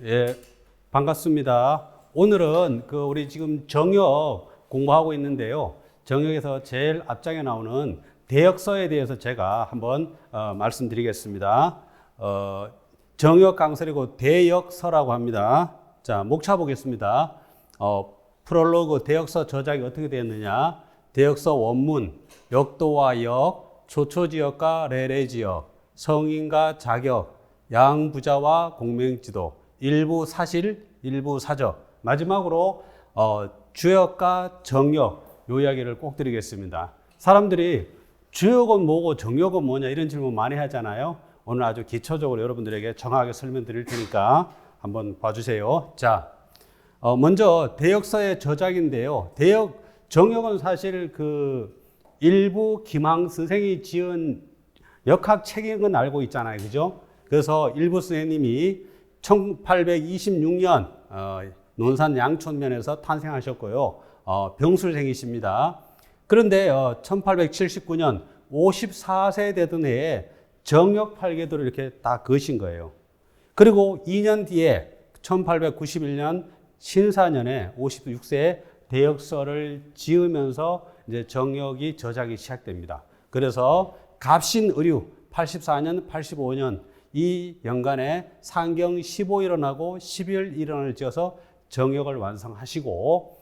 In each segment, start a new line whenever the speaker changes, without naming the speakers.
예, 반갑습니다. 오늘은 우리 지금 정역 공부하고 있는데요. 정역에서 제일 앞장에 나오는 대역서에 대해서 제가 한번 말씀드리겠습니다. 정역 강설이고 대역서라고 합니다. 자, 목차 보겠습니다. 프롤로그 대역서 저작이 어떻게 되었느냐? 대역서 원문, 역도와 역, 초초지역과 레레지역, 성인과 자격, 양부자와 공명지도, 일부 사실, 일부 사적, 마지막으로 주역과 정역, 요 이야기를 꼭 드리겠습니다. 사람들이 주역은 뭐고 정역은 뭐냐 이런 질문 많이 하잖아요. 오늘 아주 기초적으로 여러분들에게 정확하게 설명드릴 테니까 한번 봐주세요. 자, 먼저 대역서의 저작인데요. 정역은 사실 일부 김항 선생이 지은 역학책인 건 알고 있잖아요. 그죠? 그래서 일부 선생님이 1826년 논산 양촌면에서 탄생하셨고요. 병술생이십니다. 그런데 1879년 54세 되던 해에 정역 8계도를 이렇게 딱 그으신 거예요. 그리고 2년 뒤에 1891년 신사년에 56세에 대역서를 지으면서 이제 정역이 저작이 시작됩니다. 그래서 갑신의류 84년, 85년 이 연간에 상경 15일원하고 12월 1원을 지어서 정역을 완성하시고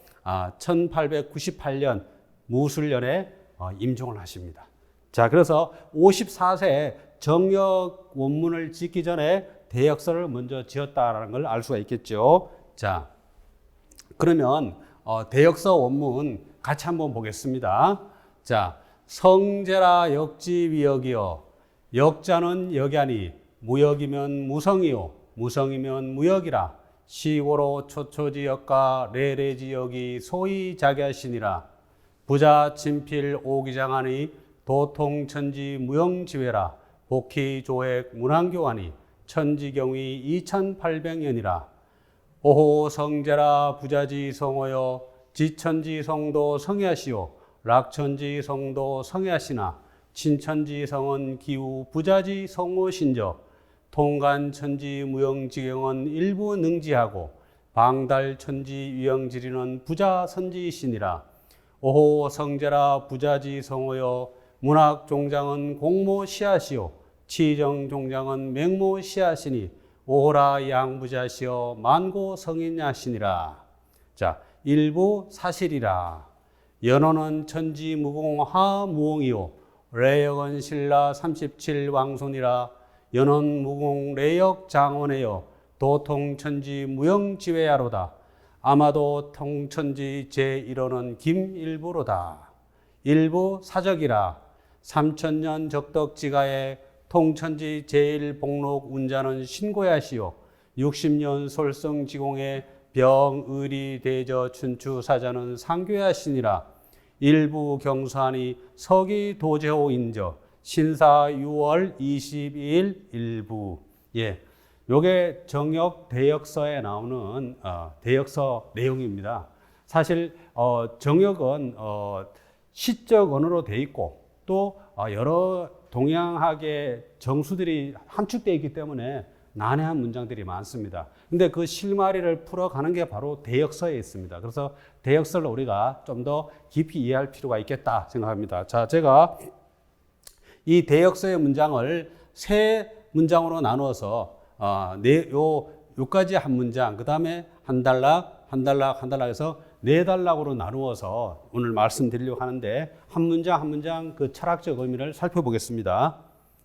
1898년 무술년에 임종을 하십니다. 자, 그래서 54세에 정역 원문을 짓기 전에 대역서를 먼저 지었다라는 걸 알 수가 있겠죠. 자, 그러면 대역서 원문 같이 한번 보겠습니다. 자, 성제라 역지위역이여, 역자는 역이 무역이면 무성이요, 무성이면 무역이라. 시고로 초초지역과 레레지역이 소위 자기하시니라. 부자 친필 오기장하니 도통천지 무용지회라. 복희조획 문안교하니 천지경위 2800년이라. 오호 성제라 부자지 성호여, 지천지 성도 성야시오, 락천지 성도 성야시나. 친천지 성은 기후 부자지 성호신저, 통간천지 무용지경은 일부 능지하고, 방달천지 유영지리는 부자 선지이시니라. 오호 성제라 부자지 성호여, 문학종장은 공모시하시오, 치정종장은 맹모시하시니. 오호라 양부자시여 만고 성인야시니라. 자, 일부 사실이라. 연호는 천지무공하 무홍이요, 레역은 신라 37왕손이라. 연원 무공 레역 장원해여, 도통천지 무용지회야로다. 아마도 통천지 제1호는 김일부로다. 일부 사적이라. 3000년 적덕지가에 통천지 제1복록 운자는 신고야시오, 60년 솔성지공에 병의리 대저 춘추사자는 상교야시니라. 일부 경수하니 서기 도제호 인저, 신사 6월 22일 일부. 예, 요게 정역 대역서에 나오는 대역서 내용입니다. 사실 정역은 시적 언어로 돼 있고 또 여러 동양학의 정수들이 함축되어 있기 때문에 난해한 문장들이 많습니다. 근데 그 실마리를 풀어가는 게 바로 대역서에 있습니다. 그래서 대역서를 우리가 좀 더 깊이 이해할 필요가 있겠다 생각합니다. 자, 제가 이 대역서의 문장을 세 문장으로 나누어서 요까지 한 문장, 그 다음에 한 단락 해서 네 단락으로 나누어서 오늘 말씀드리려고 하는데, 한 문장 한 문장 그 철학적 의미를 살펴보겠습니다.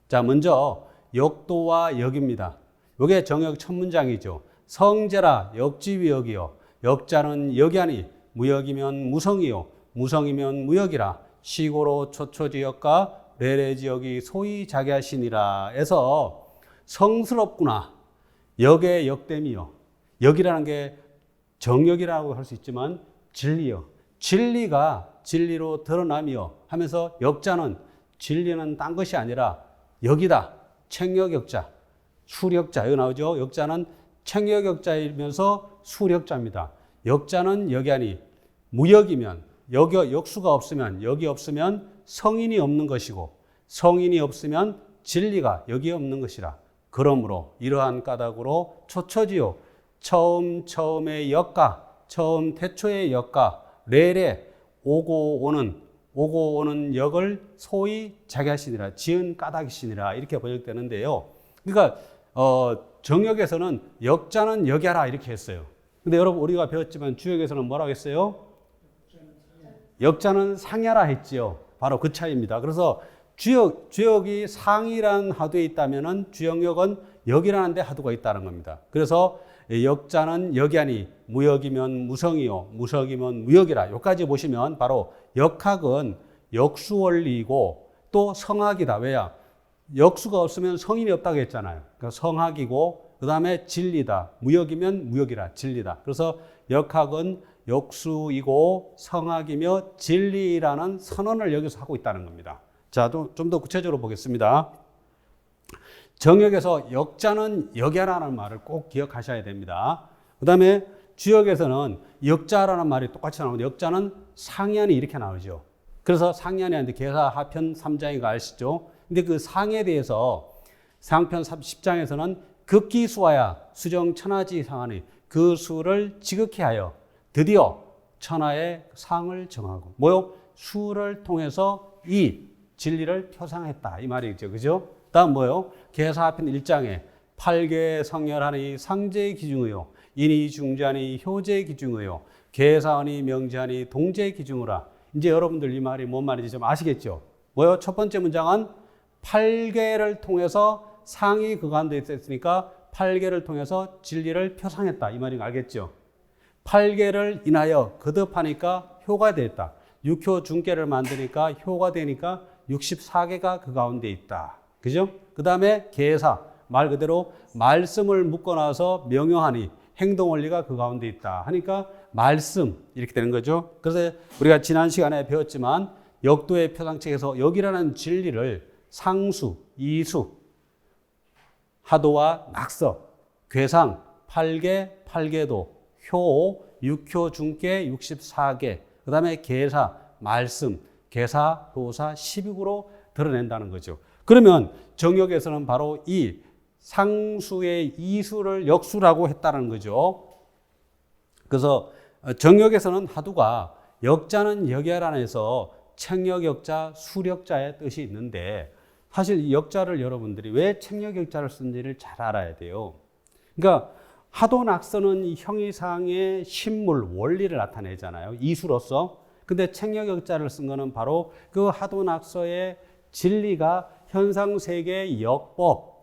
자, 먼저 역도와 역입니다. 요게 정역 첫 문장이죠. 성제라 역지위역이요, 역자는 역이 아니 무역이면 무성이요, 무성이면 무역이라. 시고로 초초지역과 레레지역이 소위 자기하시니라 해서 성스럽구나. 역의 역됨이요. 역이라는 게 정역이라고 할 수 있지만 진리요. 진리가 진리로 드러나며 하면서 역자는 진리는 딴 것이 아니라 역이다. 책역역자, 수력자. 여기 나오죠. 역자는 책역역자이면서 수력자입니다. 역자는 역이 아니 무역이면 역수가 없으면, 역이 없으면 성인이 없는 것이고, 성인이 없으면 진리가 여기에 없는 것이라. 그러므로 이러한 까닭으로 초처지요 처음의 역가, 처음 태초의 역가, 레레, 오고 오는 역을 소위 자기하시니라, 지은 까닭이시니라 이렇게 번역되는데요. 그러니까 정역에서는 역자는 역야라 이렇게 했어요. 근데 여러분 우리가 배웠지만 주역에서는 뭐라고 했어요? 역자는 상야라 했지요. 바로 그 차이입니다. 그래서 주역이 상이라는 하도에 있다면은 주역역은 역이라는 데 하도가 있다는 겁니다. 그래서 역자는 역야니 무역이면 무성이요 무성이면 무역이라. 여기까지 보시면 바로 역학은 역수원리이고 또 성학이다. 왜야? 역수가 없으면 성인이 없다고 했잖아요. 그러니까 성학이고 그 다음에 진리다. 무역이면 무역이라 진리다. 그래서 역학은 역수이고 성학이며 진리라는 선언을 여기서 하고 있다는 겁니다. 자, 좀 더 구체적으로 보겠습니다. 정역에서 역자는 역야라는 말을 꼭 기억하셔야 됩니다. 그 다음에 주역에서는 역자라는 말이 똑같이 나오는데 역자는 상연이 이렇게 나오죠. 그래서 상연이 하는데 계사 하편 3장인 거 아시죠? 근데 그 상에 대해서 상편 10장에서는 극기수하야 수정 천하지 상하니 그 수를 지극히 하여 드디어 천하의 상을 정하고 뭐요? 수를 통해서 이 진리를 표상했다 이 말이죠. 그죠? 다음 뭐요? 계사편 1장에 팔계 성열하니 상제의 기중의요 인이 중자니 효제의 기중의요 계사하니 명제하니 동제의 기중의라. 이제 여러분들 이 말이 뭔 말인지 좀 아시겠죠? 뭐요? 첫 번째 문장은 팔계를 통해서 상이 그 가운데 있었으니까 팔계를 통해서 진리를 표상했다 이 말인 거 알겠죠? 팔계를 인하여 거듭하니까 효가 됐다. 육효 중계를 만드니까 효가 되니까 64개가 그 가운데 있다. 그죠? 그 다음에 계사, 말 그대로 말씀을 묶어놔서 명효하니 행동 원리가 그 가운데 있다 하니까 말씀 이렇게 되는 거죠. 그래서 우리가 지난 시간에 배웠지만 역도의 표상책에서 역이라는 진리를 상수, 이수, 하도와 낙서, 괴상, 팔계, 팔계도, 효, 육효 중계 64개, 그 다음에 계사, 말씀, 계사, 도사, 시빅으로 드러낸다는 거죠. 그러면 정역에서는 바로 이 상수의 이수를 역수라고 했다는 거죠. 그래서 정역에서는 하두가 역자는 역야란에서 책역역자, 수력자의 뜻이 있는데 사실 이 역자를 여러분들이 왜 책역역자를 쓴지를 잘 알아야 돼요. 그러니까 하도 낙서는 이 형이상의 신물, 원리를 나타내잖아요. 이수로서. 근데 책역역자를 쓴 거는 바로 그 하도 낙서의 진리가 현상세계의 역법,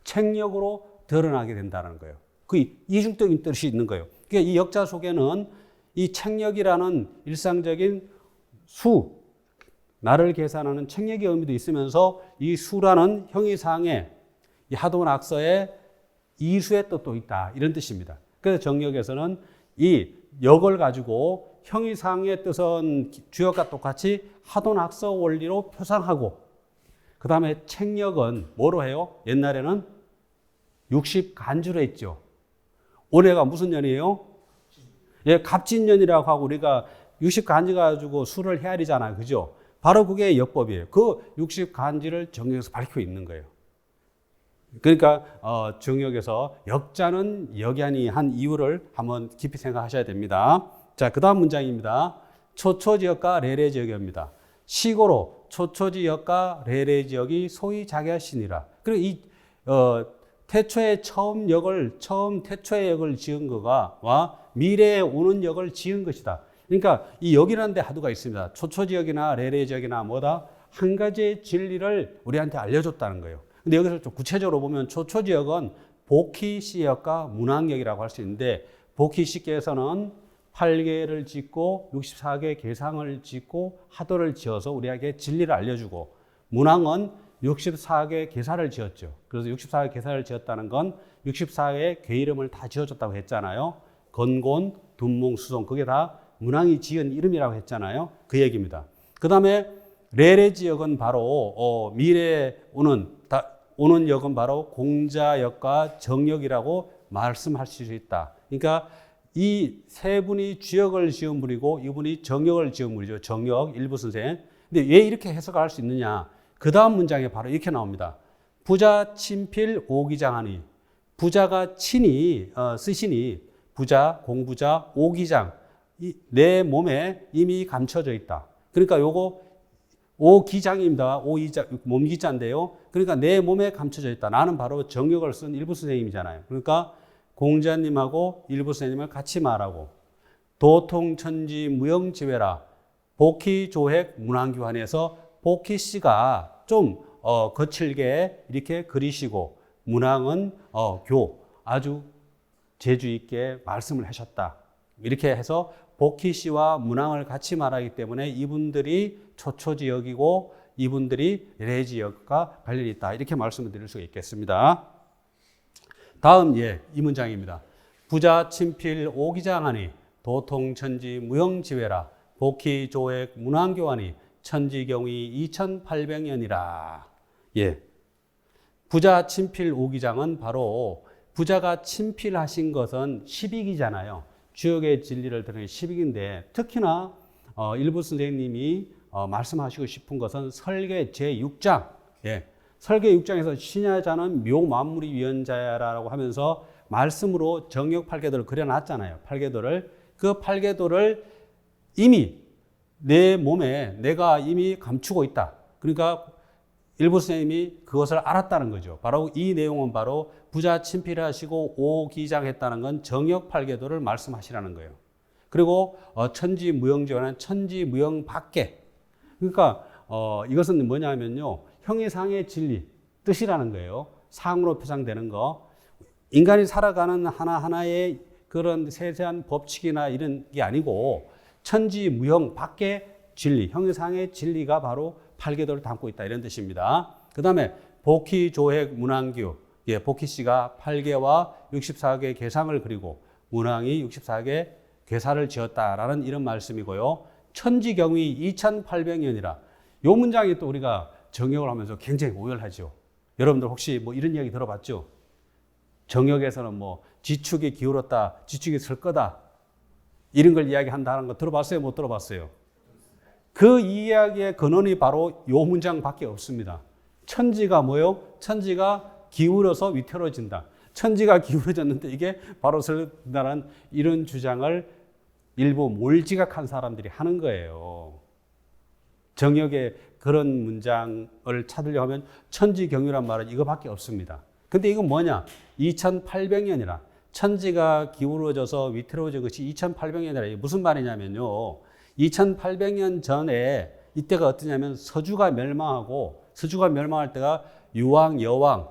책역으로 드러나게 된다는 거예요. 그 이중적인 뜻이 있는 거예요. 그러니까 이 역자 속에는 이 책역이라는 일상적인 수, 나를 계산하는 책역의 의미도 있으면서 이 수라는 형이상의 이 하도 낙서의 이수의 뜻도 있다. 이런 뜻입니다. 그래서 정역에서는 이 역을 가지고 형이상의 뜻은 주역과 똑같이 하도 낙서 원리로 표상하고 그 다음에 책역은 뭐로 해요? 옛날에는 60간주로 했죠. 올해가 무슨 년이에요? 예, 갑진년이라고 하고 우리가 60간지 가지고 수를 헤아리잖아요. 그죠? 바로 그게 역법이에요. 그 60간지를 정역에서 밝히고 있는 거예요. 그러니까 정역에서 역자는 역야니 한 이유를 한번 깊이 생각하셔야 됩니다. 자, 그 다음 문장입니다. 초초지역과 레레지역입니다. 시고로 초초지역과 레레지역이 소위 자기하시니라. 그리고 이 태초의 태초의 역을 지은 거가 미래에 오는 역을 지은 것이다. 그러니까 이 역이라는 데 하도가 있습니다. 초초지역이나 레레지역이나 뭐다? 한 가지의 진리를 우리한테 알려줬다는 거예요. 근데 여기서 좀 구체적으로 보면 초초지역은 복희시역과 문학역이라고 할 수 있는데 복희시께서는 8개를 짓고 64개 계상을 짓고 하도를 지어서 우리에게 진리를 알려주고 문항은 64개 계사를 지었죠. 그래서 64개 계사를 지었다는 건 64개의 괴 이름을 다 지어줬다고 했잖아요. 건곤, 둔몽, 수송 그게 다 문항이 지은 이름이라고 했잖아요. 그 얘기입니다. 그 다음에 레레지역은 바로 미래에 오는 역은 바로 공자역과 정역이라고 말씀할 수 있다. 그러니까 이 세 분이 주역을 지은 분이고 이분이 정역을 지은 분이죠. 정역, 일부 선생. 근데 왜 이렇게 해석할 수 있느냐? 그 다음 문장에 바로 이렇게 나옵니다. 부자 친필 오기장하니 부자가 친히 쓰시니 부자, 공부자, 오기장 내 몸에 이미 감춰져 있다. 그러니까 요거 오기장입니다. 오이자 몸기자인데요. 그러니까 내 몸에 감춰져 있다. 나는 바로 정역을 쓴 일부 선생님이잖아요. 그러니까 공자님하고 일부 선생님을 같이 말하고 도통천지 무형지회라 복희조획 문왕교환에서 복희 씨가 좀 거칠게 이렇게 그리시고 문왕은 아주 재주 있게 말씀을 하셨다. 이렇게 해서 복희 씨와 문왕을 같이 말하기 때문에 이분들이 초초지역이고 이분들이 레지역과 관련이 있다. 이렇게 말씀을 드릴 수가 있겠습니다. 다음 이 문장입니다. 부자 친필 오기장하니 도통천지 무형지회라 복희조획 문왕교환이 천지경이 2800년이라. 부자 친필 오기장은 바로 부자가 친필하신 것은 10익이잖아요. 주역의 진리를 드러낸 10익인데 특히나 일부 선생님이 말씀하시고 싶은 것은 설계 제6장. 설계 6장에서 신야자는 묘만물이 위원자야라고 하면서 말씀으로 정역 팔계도를 그려놨잖아요. 팔계도를. 그 팔계도를 이미 내 몸에 내가 이미 감추고 있다. 그러니까 일부 선생님이 그것을 알았다는 거죠. 바로 이 내용은 바로 부자 친필하시고 오기장했다는 건 정역 팔계도를 말씀하시라는 거예요. 그리고 천지무형지와는 천지무형 밖에. 그러니까 이것은 뭐냐면요. 형이상의 진리, 뜻이라는 거예요. 상으로 표상되는 거. 인간이 살아가는 하나하나의 그런 세세한 법칙이나 이런 게 아니고 천지무형 밖의 진리, 형이상의 진리가 바로 팔계도를 담고 있다. 이런 뜻입니다. 그 다음에 복희조획 문왕규. 복희 씨가 8개와 64개 계상을 그리고 문왕이 64개 괴사를 지었다라는 이런 말씀이고요. 천지경이 2800년이라. 요 문장이 또 우리가 정역을 하면서 굉장히 오해를 하죠. 여러분들 혹시 뭐 이런 이야기 들어봤죠? 정역에서는 뭐 지축이 기울었다, 지축이 설 거다. 이런 걸 이야기한다는 거 들어봤어요? 못 들어봤어요? 그 이야기의 근원이 바로 요 문장밖에 없습니다. 천지가 뭐요? 천지가 기울어서 위태로워진다. 천지가 기울어졌는데 이게 바로 설다라는 이런 주장을 일부 몰지각한 사람들이 하는 거예요. 정역에 그런 문장을 찾으려고 하면 천지경유란 말은 이거밖에 없습니다. 근데 이건 뭐냐? 2800년이라. 천지가 기울어져서 위태로워진 것이 2800년이라. 이게 무슨 말이냐면요. 2800년 전에 이때가 어떠냐면 서주가 멸망하고 서주가 멸망할 때가 유왕, 여왕,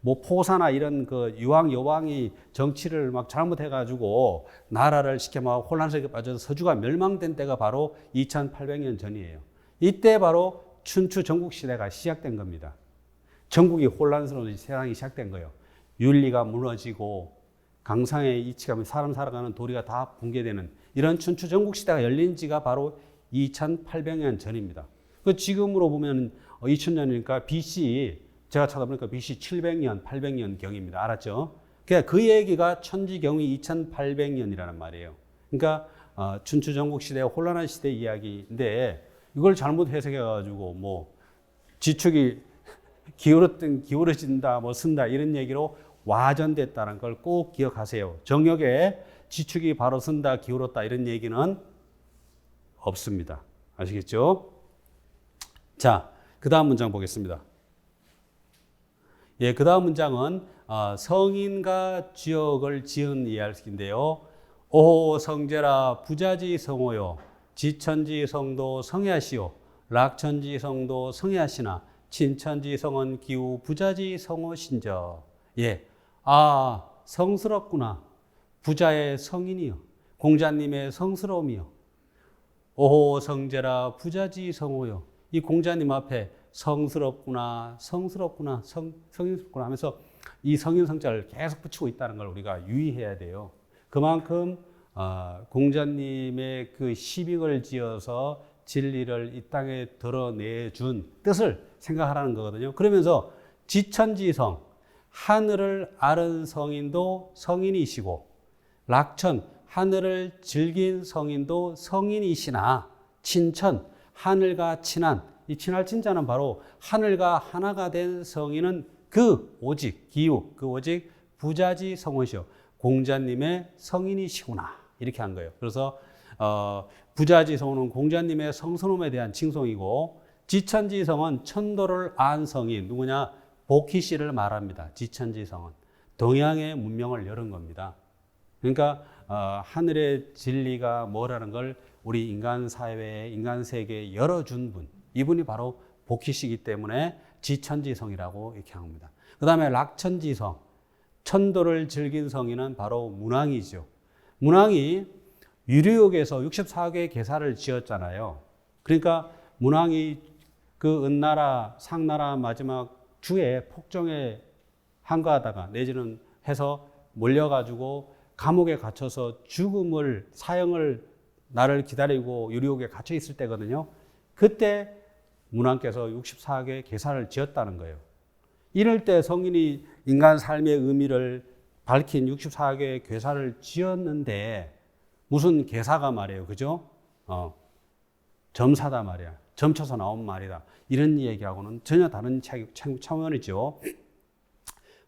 뭐 포사나 이런 그 유왕, 여왕이 정치를 막 잘못해가지고 나라를 시켜 막 혼란스럽게 빠져서 서주가 멸망된 때가 바로 2800년 전이에요. 이때 바로 춘추 전국 시대가 시작된 겁니다. 전국이 혼란스러운 세상이 시작된 거예요. 윤리가 무너지고 강상의 이치가 사람 살아가는 도리가 다 붕괴되는 이런 춘추 전국 시대가 열린 지가 바로 2800년 전입니다. 그 지금으로 보면 2000년이니까 BC 제가 찾아보니까 BC 700년, 800년 경입니다. 알았죠? 그러니까 그 얘기가 천지경이 2800년이라는 말이에요. 그러니까 춘추 전국 시대의 혼란한 시대 이야기인데 이걸 잘못 해석해가지고 뭐 지축이 기울어진다, 뭐 쓴다 이런 얘기로 와전됐다는 걸 꼭 기억하세요. 정역에 지축이 바로 쓴다, 기울었다 이런 얘기는 없습니다. 아시겠죠? 자, 그 다음 문장 보겠습니다. 그 다음 문장은 성인과 지역을 지은 이야기인데요. 오 성제라 부자지 성호요. 지천지 성도 성야시오. 락천지 성도 성야시나. 친천지 성은 기우 부자지 성호신저. 성스럽구나. 부자의 성인이요. 공자님의 성스러움이요. 오호 성제라 부자지 성호요. 이 공자님 앞에 성스럽구나, 성스럽구나, 성인스럽구나 하면서 이 성인 성자를 계속 붙이고 있다는 걸 우리가 유의해야 돼요. 그만큼 공자님의 그 시빅을 지어서 진리를 이 땅에 드러내준 뜻을 생각하라는 거거든요. 그러면서 지천지성, 하늘을 아는 성인도 성인이시고 락천, 하늘을 즐긴 성인도 성인이시나 친천, 하늘과 친한 이 친할 친자는 바로 하늘과 하나가 된 성인은 그 오직 기우, 그 오직 부자지 성원시요. 공자님의 성인이시구나. 이렇게 한 거예요. 그래서 부자지 성원은 공자님의 성스러움에 대한 칭송이고 지천지성은 천도를 안 성인 누구냐? 복희 씨를 말합니다. 지천지성은 동양의 문명을 열은 겁니다. 그러니까 하늘의 진리가 뭐라는 걸 우리 인간 사회에 인간 세계에 열어준 분, 이분이 바로 복희 씨이기 때문에 지천지성이라고 이렇게 합니다. 그 다음에 락천지성, 천도를 즐긴 성인은 바로 문왕이죠. 문왕이 유리옥에서 64개의 계사를 지었잖아요. 그러니까 문왕이 그 은나라, 상나라 마지막 주에 폭정에 항거하다가 내지는 해서 몰려가지고 감옥에 갇혀서 죽음을, 사형을 나를 기다리고 유리옥에 갇혀 있을 때거든요. 그때 문왕께서 64개의 계사를 지었다는 거예요. 이럴 때 성인이 인간 삶의 의미를 밝힌 64개의 계사를 지었는데 무슨 계사가 말이에요. 그죠? 점사다 말이야. 점쳐서 나온 말이다. 이런 얘기하고는 전혀 다른 차원이죠.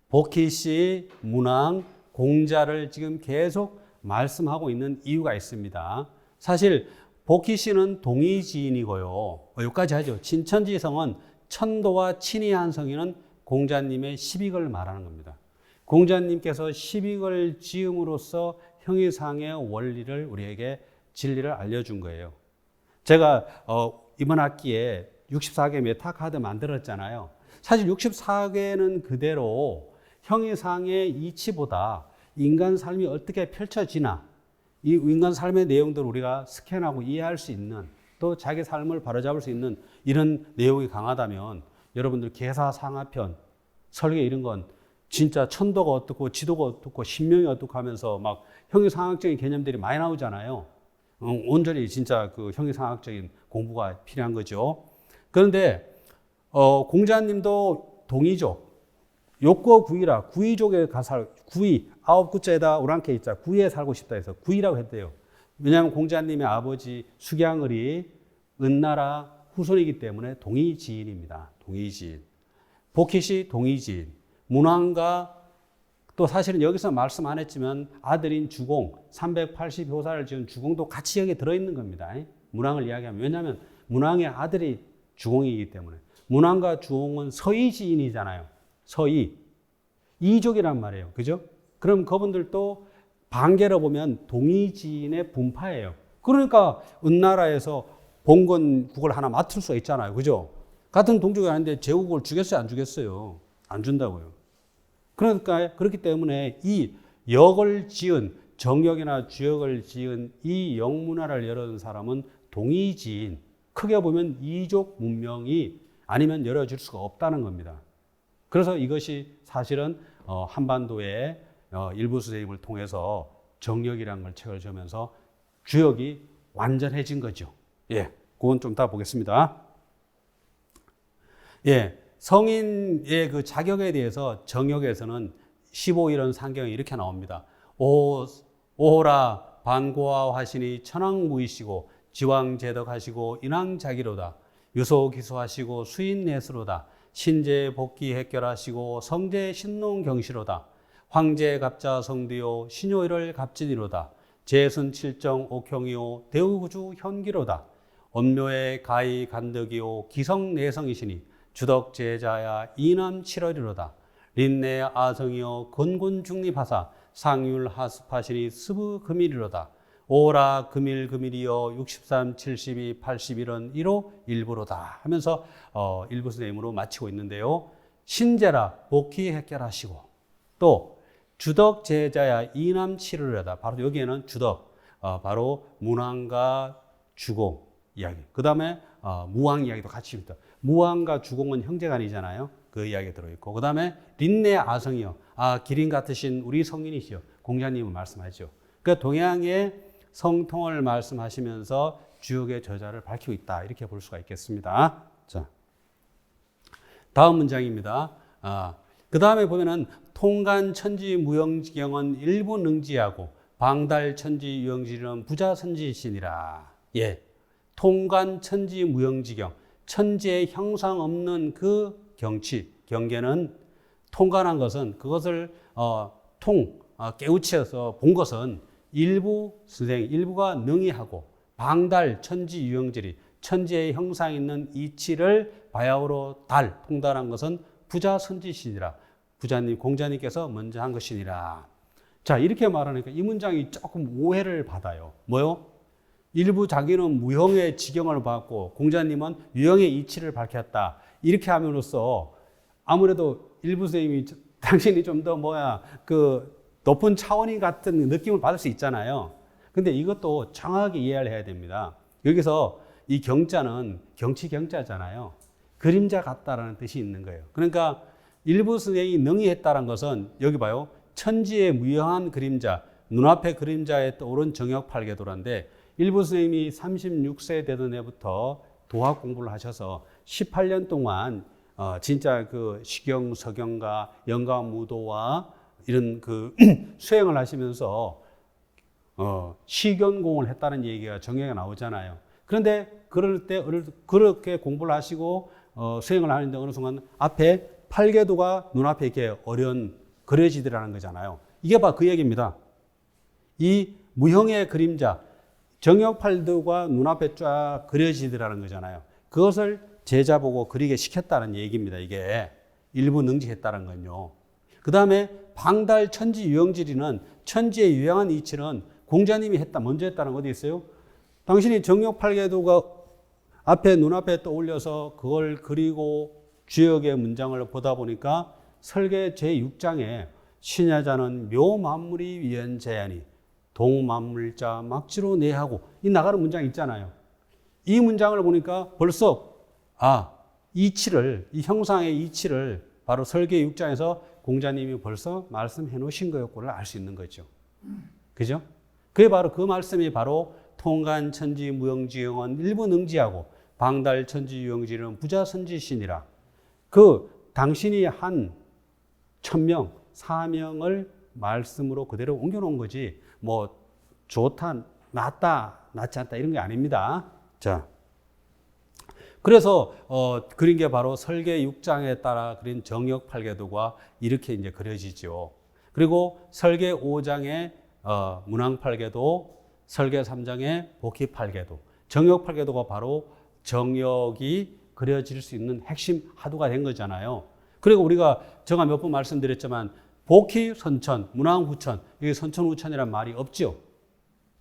복희 씨, 문왕, 공자를 지금 계속 말씀하고 있는 이유가 있습니다. 사실 복희 씨는 동의지인이고요. 여기까지 하죠. 진천지성은 천도와 친이한 성인은 공자님의 시빅을 말하는 겁니다. 공자님께서 시빅을 지음으로써 형이상의 원리를 우리에게 진리를 알려준 거예요. 제가 이번 학기에 64개 메타카드 만들었잖아요. 사실 64개는 그대로 형이상의 이치보다 인간 삶이 어떻게 펼쳐지나 이 인간 삶의 내용들을 우리가 스캔하고 이해할 수 있는 또 자기 삶을 바로잡을 수 있는 이런 내용이 강하다면 여러분들 계사상하편, 설계 이런 건 진짜 천도가 어떻고 지도가 어떻고 신명이 어떻고 하면서 막 형이상학적인 개념들이 많이 나오잖아요. 온전히 진짜 그 형이상학적인 공부가 필요한 거죠. 그런데 공자님도 동의죠. 욕거 구이라 구이족에 가서 구이 아홉 구자에다 오랑캐 있자 구이에 살고 싶다 해서 구이라고 했대요. 왜냐하면 공자님의 아버지 숙양을이 은나라 후손이기 때문에 동의지인입니다. 동의지인. 복희씨 동의지인. 문왕과 또 사실은 여기서 말씀 안 했지만 아들인 주공 380효사를 지은 주공도 같이 여기 들어있는 겁니다. 문왕을 이야기하면. 왜냐하면 문왕의 아들이 주공이기 때문에. 문왕과 주공은 서이지인이잖아요. 서이. 이족이란 말이에요. 그죠? 그럼 그분들도 반계로 보면 동의지인의 분파예요. 그러니까 은나라에서 봉건국을 하나 맡을 수 있잖아요. 그죠? 같은 동족이 아닌데 제국을 주겠어요? 안 주겠어요? 안 준다고요. 그러니까 그렇기 때문에 이 역을 지은 정역이나 주역을 지은 이 역문화를 열어준 사람은 동의지인. 크게 보면 이족 문명이 아니면 열어줄 수가 없다는 겁니다. 그래서 이것이 사실은 한반도의 일부 선생님을 통해서 정역이라는 걸 책을 지으면서 주역이 완전해진 거죠. 예, 그건 좀 이따 보겠습니다. 예, 성인의 그 자격에 대해서 정역에서는 15일은 상경에 이렇게 나옵니다. 오호라 반고와 화신이 천왕무이시고 지왕제덕하시고 인왕자기로다. 유소기수하시고 수인내수로다. 신제복기 핵결하시고 성제신농경시로다. 황제갑자 성디요 신요일을 갑진이로다. 제순칠정 옥형이요 대우구주 현기로다. 엄묘의 가히 간덕이요 기성내성이시니 주덕제자야 이남칠월이로다. 린내 아성이요 건곤중립하사 상율하습하시니 스브금일이로다. 오라 금일이여 63, 72, 81은 1호 일부로다 하면서 일부 선생님으로 마치고 있는데요. 신제라 복희 핵결하시고 또 주덕 제자야 이남칠월이로다. 바로 여기에는 주덕 바로 문왕과 주공 이야기. 그 다음에 무왕 이야기도 같이 있다. 무왕과 주공은 형제간이잖아요. 그 이야기 들어있고 그 다음에 린내 아성이요. 기린 같으신 우리 성인이시요. 공자님은 말씀하죠. 그 동양의 성통을 말씀하시면서 주역의 저자를 밝히고 있다. 이렇게 볼 수가 있겠습니다. 자, 다음 문장입니다. 그 다음에 보면은 통간천지무영지경은 일부 능지하고 방달천지유영지는 부자선지신이라. 예, 통간천지무영지경 천지의 형상 없는 그 경치 경계는 통간한 것은 그것을 깨우쳐서 본 것은 일부가 능이하고 방달, 천지, 유형질이 천지의 형상 있는 이치를 바야흐로 통달한 것은 부자 선지시니라. 부자님, 공자님께서 먼저 한 것이니라. 자, 이렇게 말하니까 이 문장이 조금 오해를 받아요. 뭐요? 일부 자기는 무형의 지경을 받고 공자님은 유형의 이치를 밝혔다. 이렇게 함으로써 아무래도 일부 선생님이 당신이 좀 더 높은 차원인 같은 느낌을 받을 수 있잖아요. 근데 이것도 정확하게 이해를 해야 됩니다. 여기서 이 경자는 경치경자잖아요. 그림자 같다라는 뜻이 있는 거예요. 그러니까 일부 선생이 능이했다는 것은 여기 봐요. 천지의 무형한 그림자, 눈앞의 그림자에 떠오른 정역팔계도란데 일부 선생님이 36세 되던 해부터 도학 공부를 하셔서 18년 동안 진짜 그 시경, 서경과 영가, 무도와 이런 수행을 하시면서 시견공을 했다는 얘기가 정예가 나오잖아요. 그런데 그럴 때 그렇게 공부를 하시고 수행을 하는데 어느 순간 앞에 팔계도가 눈앞에 이렇게 그려지더라는 거잖아요. 이게 바로 그 얘기입니다. 이 무형의 그림자, 정역팔도가 눈앞에 쫙 그려지더라는 거잖아요. 그것을 제자 보고 그리게 시켰다는 얘기입니다. 이게 일부 능지했다는 건요. 그 다음에 방달 천지 유형지리는 천지의 유형한 이치는 공자님이 먼저 했다는 거 어디 있어요? 당신이 정역팔계도가 눈앞에 떠올려서 그걸 그리고 주역의 문장을 보다 보니까 설계 제6장에 신야자는 묘만물이 위헌제하니 동만물자 막지로 내하고 이 나가는 문장 있잖아요. 이 문장을 보니까 벌써 이 형상의 이치를 바로 설계 6장에서 공자님이 벌써 말씀해 놓으신 거였구를 알 수 있는 거죠. 그죠? 그게 바로 그 말씀이 바로 통간 천지 무형지형은 일부 능지하고 방달 천지 유형지는 부자선지신이라. 당신이 한 천명, 사명을 말씀으로 그대로 옮겨놓은 거지, 좋다, 낫다, 낫지 않다, 이런 게 아닙니다. 자. 그래서, 그린 게 바로 설계 6장에 따라 그린 정역팔계도가 이렇게 이제 그려지죠. 그리고 설계 5장에, 문왕팔계도, 설계 3장에 복희팔계도, 정역팔계도가 바로 정역이 그려질 수 있는 핵심 하도가 된 거잖아요. 그리고 제가 몇 번 말씀드렸지만 복희 선천, 문왕 후천, 이게 선천 후천이란 말이 없죠.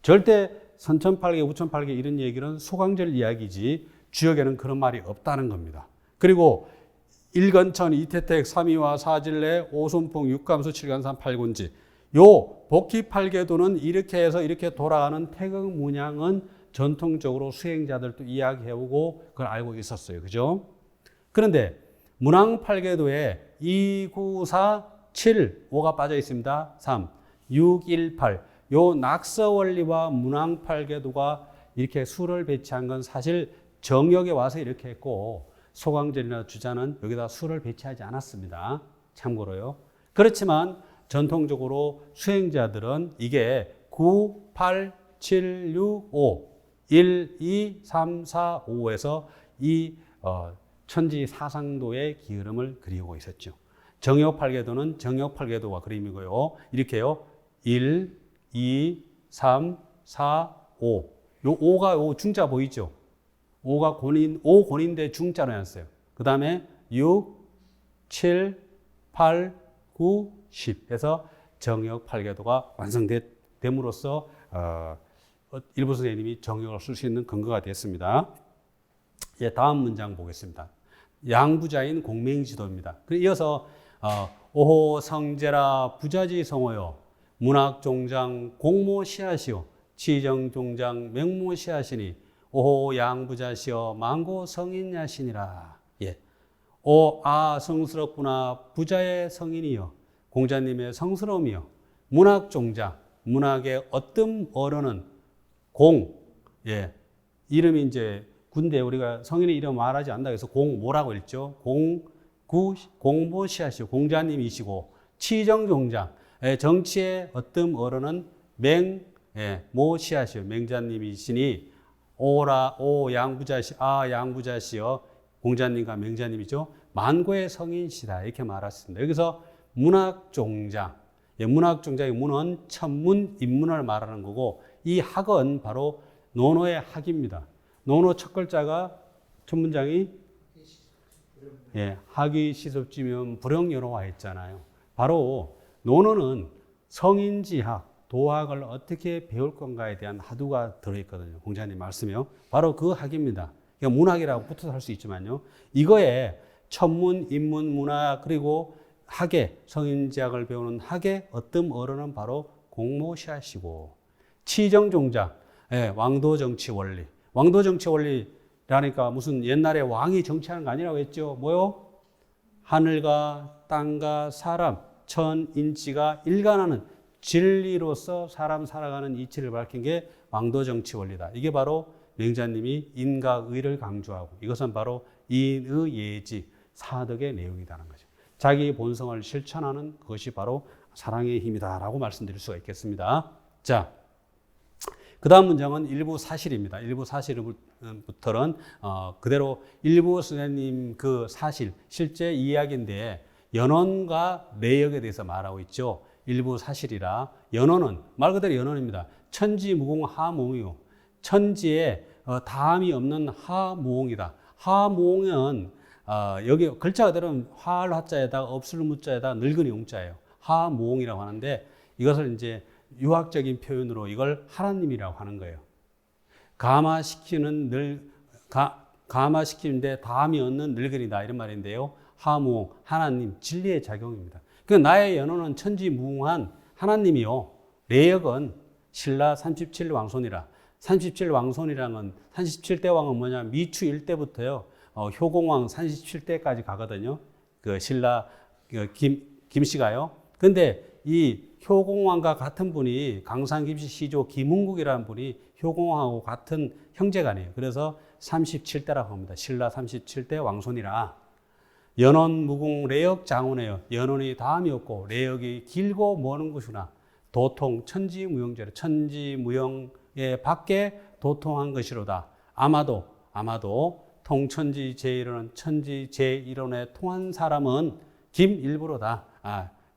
절대 선천팔계, 후천팔계 이런 얘기는 소강절 이야기지 주역에는 그런 말이 없다는 겁니다. 그리고 일건천, 이태택, 삼위와 사질례, 오손풍, 육감수, 칠간산, 팔군지 요 복희팔계도는 이렇게 해서 이렇게 돌아가는 태극 문양은 전통적으로 수행자들도 이야기해오고 그걸 알고 있었어요. 그죠? 그런데 문왕팔계도에 2, 9, 4, 7, 5가 빠져 있습니다. 3, 6, 1, 8. 요 낙서원리와 문왕팔계도가 이렇게 수를 배치한 건 사실 정역에 와서 이렇게 했고 소강절이나 주자는 여기다 수를 배치하지 않았습니다. 참고로요. 그렇지만 전통적으로 수행자들은 이게 9, 8, 7, 6, 5 1, 2, 3, 4, 5에서 이 천지 사상도의 기울음을 그리고 있었죠. 정역팔계도는 정역팔계도가 그림이고요. 이렇게요. 1, 2, 3, 4, 5. 요 5가 요 중자 보이죠? 5가 오 권인데 중자로 해놨어요. 그 다음에 6, 7, 8, 9, 10 해서 정역팔계도가 완성됨으로써 일부 선생님이 정역을 쓸 수 있는 근거가 됐습니다. 다음 문장 보겠습니다. 양부자인 공맹지도입니다. 이어서 오호 성제라 부자지 성호요 문학종장 공모시하시오 치정종장 맹모시하시니 오호 양부자시여 망고 성인야시니라. 성스럽구나 부자의 성인이여 공자님의 성스러움이여 문학종장 문학의 어떤 어른은 이름이 이제 군대 우리가 성인의 이름 말하지 않는다 해서 공모라고 했죠. 공모시하시오 공자님이시고 치정종장 정치의 어떤 어른은 모시하시오 맹자님이시니 오 양부자시여 공자님과 맹자님이죠. 만고의 성인시다 이렇게 말했습니다. 여기서 문학종장 예, 문학정자의 문은 천문, 인문을 말하는 거고 이 학은 바로 논어의 학입니다. 논어 첫 글자가 첫 문장이 예, 학이 시습지면 불형연어화 했잖아요. 바로 논어는 성인지학, 도학을 어떻게 배울 건가에 대한 하두가 들어있거든요. 공자님 말씀이요. 바로 그 학입니다. 그러니까 문학이라고 붙어서 할 수 있지만요. 이거에 천문, 인문, 문학 그리고 학의 성인지학을 배우는 학의 어떤 어른은 바로 공모시하시고 치정종자, 예, 왕도정치 원리. 왕도정치 원리라니까 무슨 옛날에 왕이 정치하는 거 아니라고 했죠. 뭐요? 하늘과 땅과 사람, 천인지가 일관하는 진리로서 사람 살아가는 이치를 밝힌 게 왕도정치 원리다. 이게 바로 명자님이 인과 의를 강조하고 이것은 바로 인의 예지, 사덕의 내용이라는 거죠. 자기 본성을 실천하는 그것이 바로 사랑의 힘이다라고 말씀드릴 수가 있겠습니다. 자, 그 다음 문장은 일부 사실입니다. 일부 사실부터는 그대로 일부 선생님 그 사실, 실제 이야기인데 연원과 내역에 대해서 말하고 있죠. 일부 사실이라 연원은 말 그대로 연원입니다. 천지무궁하모이요. 천지에 다함이 없는 하무옹이다. 하무옹은 여기 글자 그대로는 화할 화자에다가 없을 무자에다가 늙은이 용자예요. 하무옹이라고 하는데 이것을 이제 유학적인 표현으로 이걸 하나님이라고 하는 거예요. 가마시키는데 다함이 없는 늙은이다 이런 말인데요. 하무옹, 하나님, 진리의 작용입니다. 그 나의 연호는 천지무궁한 하나님이요. 내역은 신라 37왕손이라. 37왕손이라는 건 37대 왕은 뭐냐? 미추 1대부터요. 효공왕 37대까지 가거든요. 그 신라 김씨가요. 근데 이 효공왕과 같은 분이 강산 김씨 시조 김흥국이라는 분이 효공왕하고 같은 형제간이에요. 그래서 37대라고 합니다. 신라 37대 왕손이라. 연원 무궁 레역 장운해요. 연원이 다음이 없고 레역이 길고 머는 것이구나. 도통 천지무용제로 천지무용의 밖에 도통한 것이로다. 아마도 통천지 제1호는 천지 제1호에 통한 사람은 김일부로다.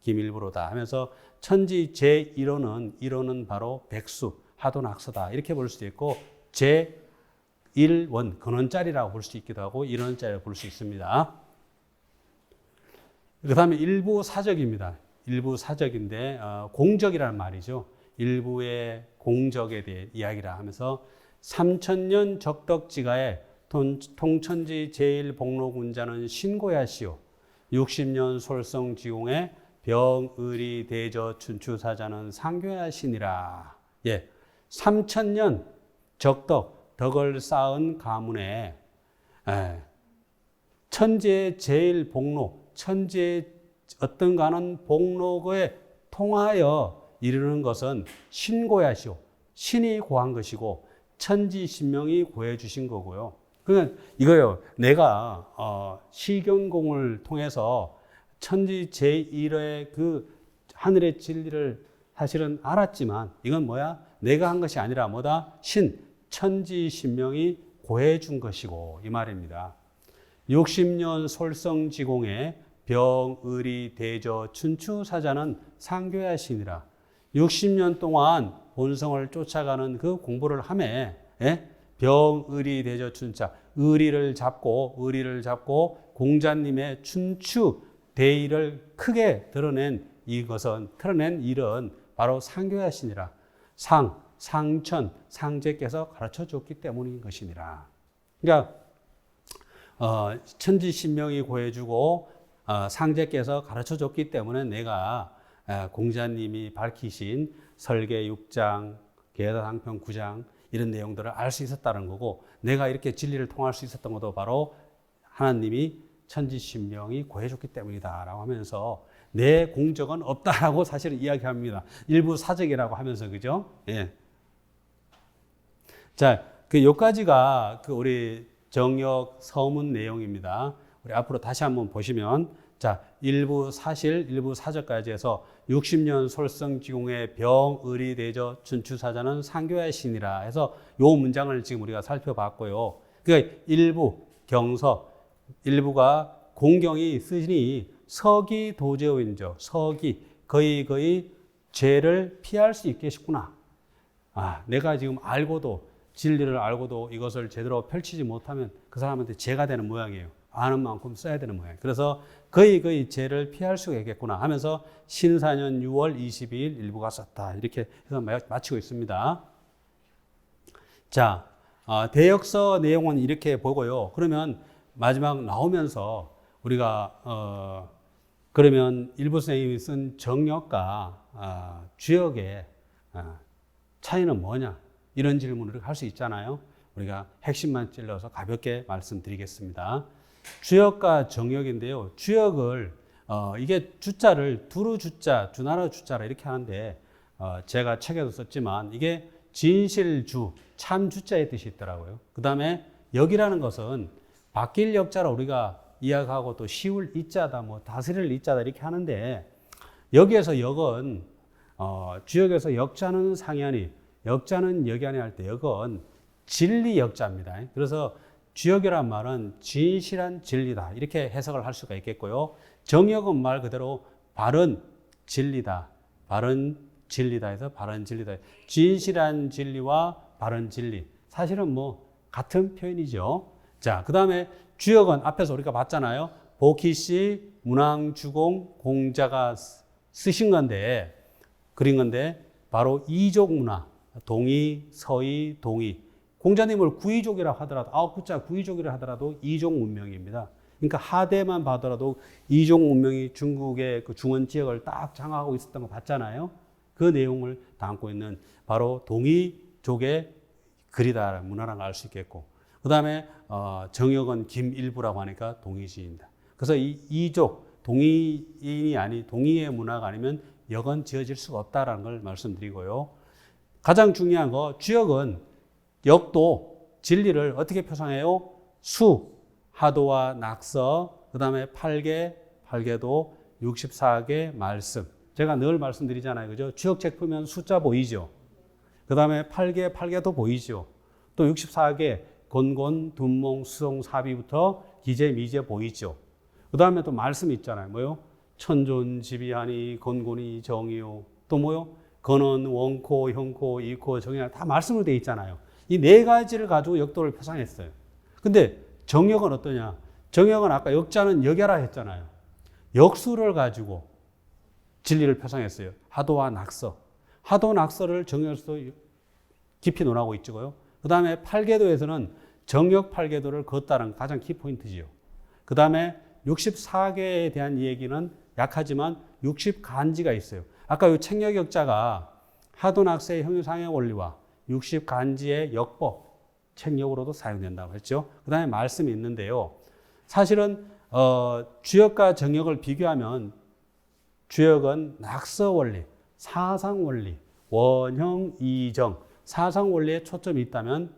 김일부로다 하면서 천지 제1호는 1호는 바로 백수, 하도낙서다. 이렇게 볼 수도 있고 제1원, 근원짜리라고 볼 수 있기도 하고 1원짜리라고 볼 수 있습니다. 그 다음에 일부 사적입니다. 일부 사적인데 공적이라는 말이죠. 일부의 공적에 대해 이야기라 하면서 3000년 적덕지가에 통천지 제1복로군자는 신고야시오. 60년 솔성지공에 병의리 대저 춘추사자는 상교야신이라. 예, 3000년 적덕, 덕을 쌓은 가문에 천지의 제일 복로, 천지의 어떤가는 복로에 통하여 이르는 것은 신고야시오. 신이 고한 것이고 천지신명이 고해 주신 거고요. 그러니까 이거요. 내가 시경공을 통해서 천지 제1의 그 하늘의 진리를 사실은 알았지만 이건 뭐야? 내가 한 것이 아니라 뭐다? 천지신명이 고해 준 것이고 이 말입니다. 60년 솔성지공에 병의리 대저 춘추사자는 상교야신이라. 60년 동안 본성을 쫓아가는 그 공부를 하매 병의리 대저 춘차 의리를 잡고 공자님의 춘추 대의를 크게 드러낸 이것은 드러낸 일은 바로 상교야신이라. 상천 상제께서 가르쳐 줬기 때문인 것이니라. 그러니까 천지신명이 고해주고 상제께서 가르쳐 줬기 때문에 내가 공자님이 밝히신 설계 6장, 계다상편 9장 이런 내용들을 알 수 있었다는 거고 내가 이렇게 진리를 통할 수 있었던 것도 바로 하나님이 천지신명이 고해줬기 때문이다 라고 하면서 내 공적은 없다라고 사실은 이야기합니다. 일부 사적이라고 하면서 그죠? 예. 자, 요까지가 우리 정역 서문 내용입니다. 우리 앞으로 다시 한번 보시면 자, 일부 사실, 일부 사적까지 해서 60년 솔성지공의 병의리 대저 춘추사자는 상교야 신이라 해서 요 문장을 지금 우리가 살펴봤고요. 그러니까 일부 경서, 일부가 공경이 쓰시니 서기 도제오인저, 서기 거의 죄를 피할 수 있겠구나. 내가 지금 진리를 알고도 이것을 제대로 펼치지 못하면 그 사람한테 죄가 되는 모양이에요. 아는 만큼 써야 되는 모양이에요. 그래서 거의 죄를 피할 수가 있겠구나 하면서 신사년 6월 22일 일부가 썼다. 이렇게 해서 마치고 있습니다. 자, 대역서 내용은 이렇게 보고요. 그러면 마지막 나오면서 우리가 그러면 일부 선생님이 쓴 정역과 주역의 차이는 뭐냐? 이런 질문을 할 수 있잖아요. 우리가 핵심만 찔러서 가볍게 말씀드리겠습니다. 주역과 정역인데요. 주역을 이게 주자를 두루 주자, 주나라 주자라 이렇게 하는데 제가 책에도 썼지만 이게 진실주, 참 주자의 뜻이 있더라고요. 그 다음에 역이라는 것은 바뀔 역자라 우리가 이야기하고 또 씌울 이자다, 뭐 다스릴 이자다 이렇게 하는데 여기에서 역은 주역에서 역자는 상현이, 역자는 역연이 할 때 역은 진리 역자입니다. 그래서 주역이란 말은 진실한 진리다 이렇게 해석을 할 수가 있겠고요. 정역은 말 그대로 바른 진리다, 바른 진리다 해서 바른 진리다. 진실한 진리와 바른 진리. 사실은 뭐 같은 표현이죠. 자, 그 다음에 주역은 앞에서 우리가 봤잖아요. 보키씨, 문왕주공, 공자가 쓰신 건데, 그린 건데, 바로 이족 문화. 동이, 서이, 동이. 공자님을 구이족이라고 하더라도, 9자 구이족이라 하더라도 이족 문명입니다. 그러니까 하대만 봐더라도 이족 문명이 중국의 그 중원 지역을 딱 장악하고 있었던 거 봤잖아요. 그 내용을 담고 있는 바로 동이족의 글이다, 문화라는 걸 알 수 있겠고. 그 다음에 정역은 김일부라고 하니까 동이시입니다. 그래서 이 이족, 동이인이 아니 동이의 문화가 아니면 역은 지어질 수가 없다라는 걸 말씀드리고요. 가장 중요한 거 주역은 역도 진리를 어떻게 표상해요? 수, 하도와 낙서, 그 다음에 팔계도 64개 말씀. 제가 늘 말씀드리잖아요. 그죠? 주역책 보면 숫자 보이죠? 그 다음에 팔계도 보이죠? 또 64개, 곤곤, 둔몽, 수송, 사비부터 기재, 미재 보이죠? 그 다음에 또 말씀 있잖아요. 뭐요? 천존, 지비하니, 곤곤이, 정이요. 또 뭐요? 건원, 원코, 형코, 이코, 정이나 다 말씀으로 되어 있잖아요. 이 네 가지를 가지고 역도를 표상했어요. 근데 정역은 어떠냐? 정역은 아까 역자는 역야라 했잖아요. 역수를 가지고 진리를 표상했어요. 하도와 낙서. 하도 낙서를 정역에서도 깊이 논하고 있고요. 그 다음에 팔계도에서는 정역 팔계도를 걷다는 가장 키포인트지요. 그 다음에 64개에 대한 얘기는 약하지만 60간지가 있어요. 아까 이 책역역자가 하도 낙서의 형용상의 원리와 60간지의 역법, 책역으로도 사용된다고 했죠. 그 다음에 말씀이 있는데요. 사실은 주역과 정역을 비교하면 주역은 낙서 원리, 사상 원리, 원형, 이정, 사상 원리에 초점이 있다면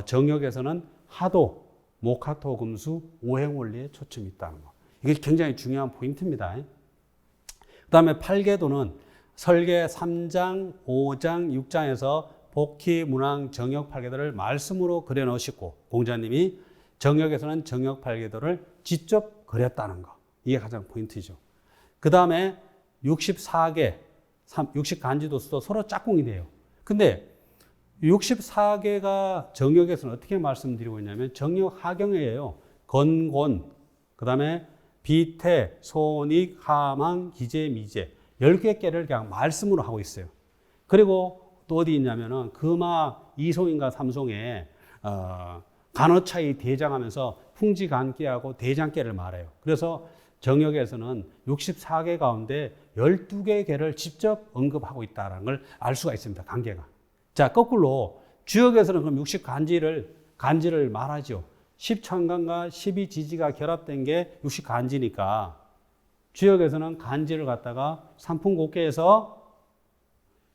정역에서는 하도, 목하토, 금수, 오행 원리에 초점이 있다는 거. 이게 굉장히 중요한 포인트입니다. 그 다음에 팔계도는 설계 3장, 5장, 6장에서 복희, 문왕, 정역 팔계도를 말씀으로 그려놓으시고 공자님이 정역에서는 정역 팔계도를 직접 그렸다는 거. 이게 가장 포인트죠. 그 다음에 64개, 60간지도 서로 짝꿍이 돼요. 근데 64개가 정역에서는 어떻게 말씀드리고 있냐면 정역 하경이에요. 건곤, 그 다음에 비태, 소닉, 하망, 기재, 미재 10개를 그냥 말씀으로 하고 있어요. 그리고 또 어디 있냐면은 금화 2송인가 3송에 간어차이 대장하면서 풍지간계하고 대장계를 말해요. 그래서 정역에서는 64개 가운데 12개를 직접 언급하고 있다는 걸 알 수가 있습니다. 관계가. 자, 거꾸로 주역에서는 그럼 60간지를 말하죠. 10천간과 12지지가 결합된 게 60간지니까 주역에서는 간지를 갖다가 삼풍곡계에서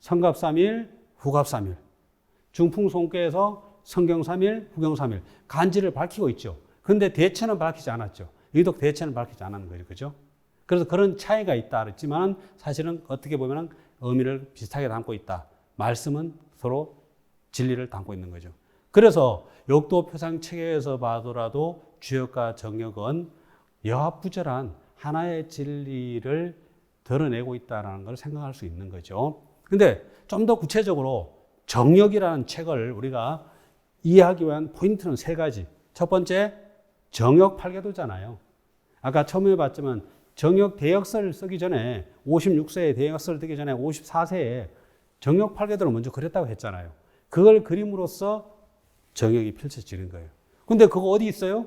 성갑삼일, 후갑삼일, 중풍송계에서 성경삼일, 후경삼일 간지를 밝히고 있죠. 그런데 대체는 밝히지 않았죠. 유독 대체는 밝히지 않은 거죠. 그죠? 그래서 그런 차이가 있다 그랬지만 사실은 어떻게 보면 의미를 비슷하게 담고 있다. 말씀은 서로 진리를 담고 있는 거죠. 그래서 역도 표상 체계에서 봐더라도 주역과 정역은 여합부절한 하나의 진리를 드러내고 있다는 걸 생각할 수 있는 거죠. 근데 좀 더 구체적으로 정역이라는 책을 우리가 이해하기 위한 포인트는 세 가지. 첫 번째, 정역 팔계도잖아요. 아까 처음에 봤지만 정역 대역서를 쓰기 전에 56세에 대역서를 쓰기 전에 54세에 정역 팔계도를 먼저 그렸다고 했잖아요. 그걸 그림으로써 정역이 펼쳐지는 거예요. 근데 그거 어디 있어요?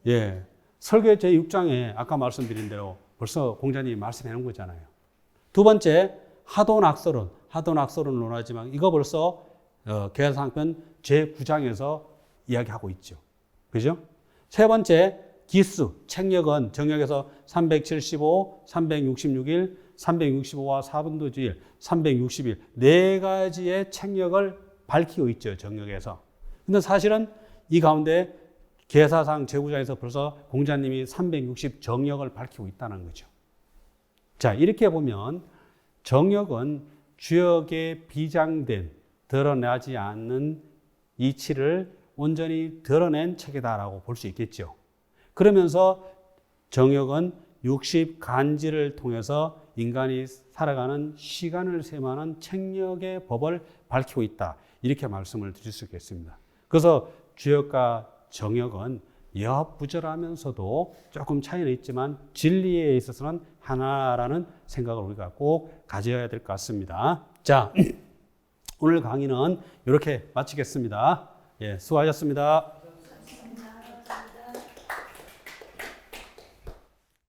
예. 설계 제6장에 아까 말씀드린 대로 벌써 공자님이 말씀해 놓은 거잖아요. 두 번째, 하도낙설론. 하도낙설론을 논하지만 이거 벌써 계사상편 제9장에서 이야기하고 있죠. 그죠? 세 번째, 기수, 책력은 정역에서 375, 366일, 365와 4분도 주일, 360일 네 가지의 책력을 밝히고 있죠. 정역에서. 근데 사실은 이 가운데 계사상 제9장에서 벌써 공자님이 360 정역을 밝히고 있다는 거죠. 자, 이렇게 보면 정역은 주역에 비장된 드러나지 않는 이치를 온전히 드러낸 책이다라고 볼 수 있겠죠. 그러면서 정역은 60간지를 통해서 인간이 살아가는 시간을 셈하는 책력의 법을 밝히고 있다. 이렇게 말씀을 드릴 수 있겠습니다. 그래서 주역과 정역은 여합부절하면서도 조금 차이는 있지만 진리에 있어서는 하나라는 생각을 우리가 꼭 가져야 될 것 같습니다. 자, 오늘 강의는 이렇게 마치겠습니다. 예, 수고하셨습니다.